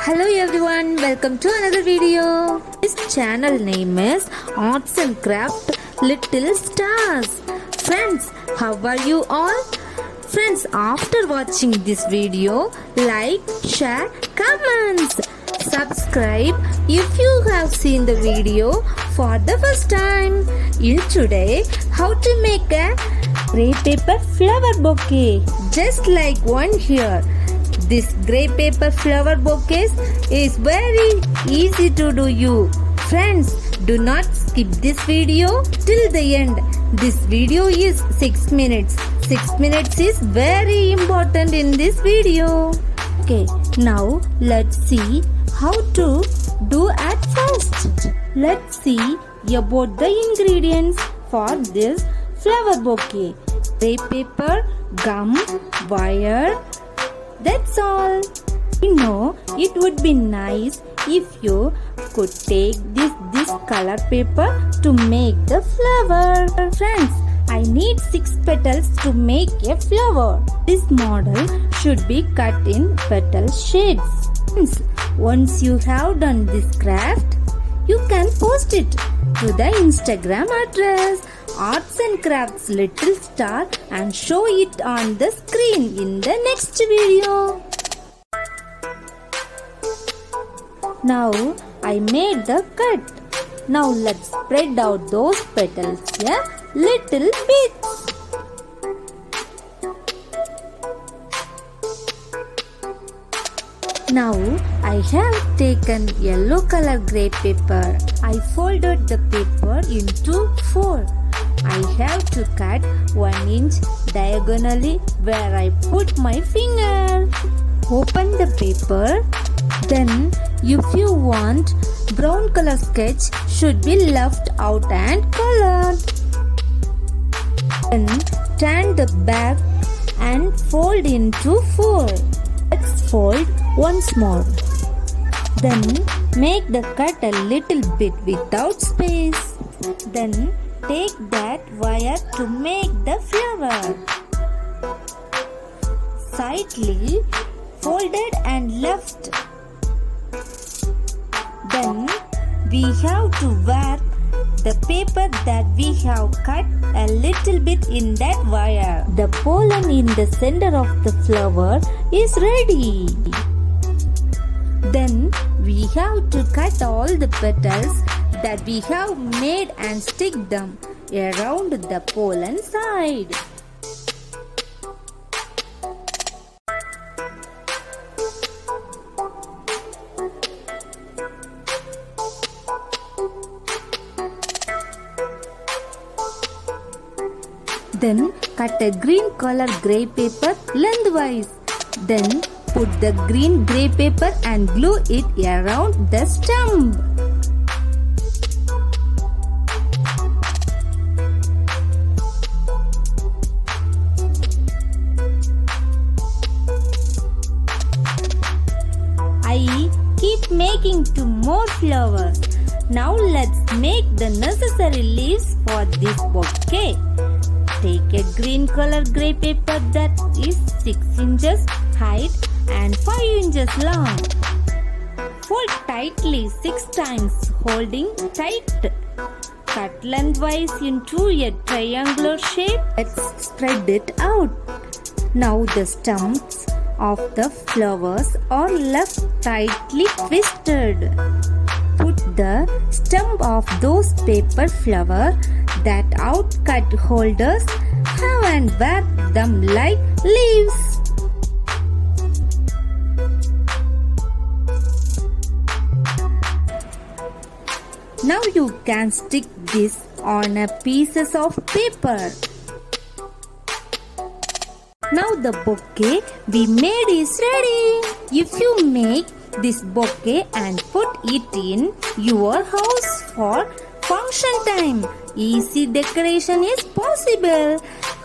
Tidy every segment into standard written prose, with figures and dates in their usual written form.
Hello everyone, welcome to another video. This channel name is Arts and Craft Little Stars. Friends, how are you all? Friends, after watching this video, like, share, comments, subscribe if you have seen the video for the first time. In today, how to make a crepe paper flower bouquet, just like one here. This grey paper flower bouquet is very easy to do you. Friends, do not skip this video till the end. This video is 6 minutes. 6 minutes is very important in this video. Okay, now let's see how to do at first. Let's see about the ingredients for this flower bouquet. Grey paper, gum, wire. That's all. You know, it would be nice if you could take this color paper to make the flower. Friends, I need 6 petals to make a flower. This model should be cut in petal shapes. Friends, once you have done this craft, you can post it to the Instagram address Arts and Crafts Little Star and show it on the screen in the next video. Now I made the cut. Now let's spread out those petals a little bit. Now I have taken yellow color grey paper. I folded the paper into 4. I have to cut 1 inch diagonally where I put my finger. Open the paper. Then if you want, brown color sketch should be left out and colored. Then turn the back and fold into 4. Let's fold once more. Then make the cut a little bit without space. Then take that wire to make the flower. Slightly folded and left. Then we have to wrap the paper that we have cut a little bit in that wire. The pollen in the center of the flower is ready. Then we have to cut all the petals that we have made and stick them around the pollen side. Then cut a green color grey paper lengthwise. Then put the green grey paper and glue it around the stem. I keep making 2 more flowers. Now let's make the necessary leaves for this bouquet. Take a green color grey paper that is 6 inches height and 5 inches long. Fold tightly 6 times, holding tight. Cut lengthwise into a triangular shape. Let's spread it out. Now the stems of the flowers are left tightly twisted. Put the stem of those paper flower that outcut holders have and wrap them like leaves. Now you can stick this on a pieces of paper. Now the bouquet we made is ready. If you make this bouquet and put it in your house for function time, easy decoration is possible.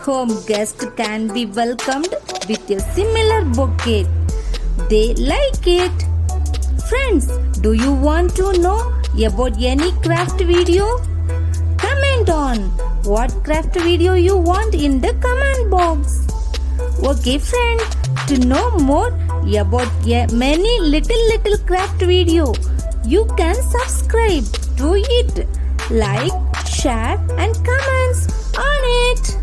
Home guests can be welcomed with a similar bouquet. They like it. Friends, do you want to know about any craft video? Comment on what craft video you want in the comment box. Okay friend, to know more, about many little craft video. You can subscribe to it, like, share and comments on it.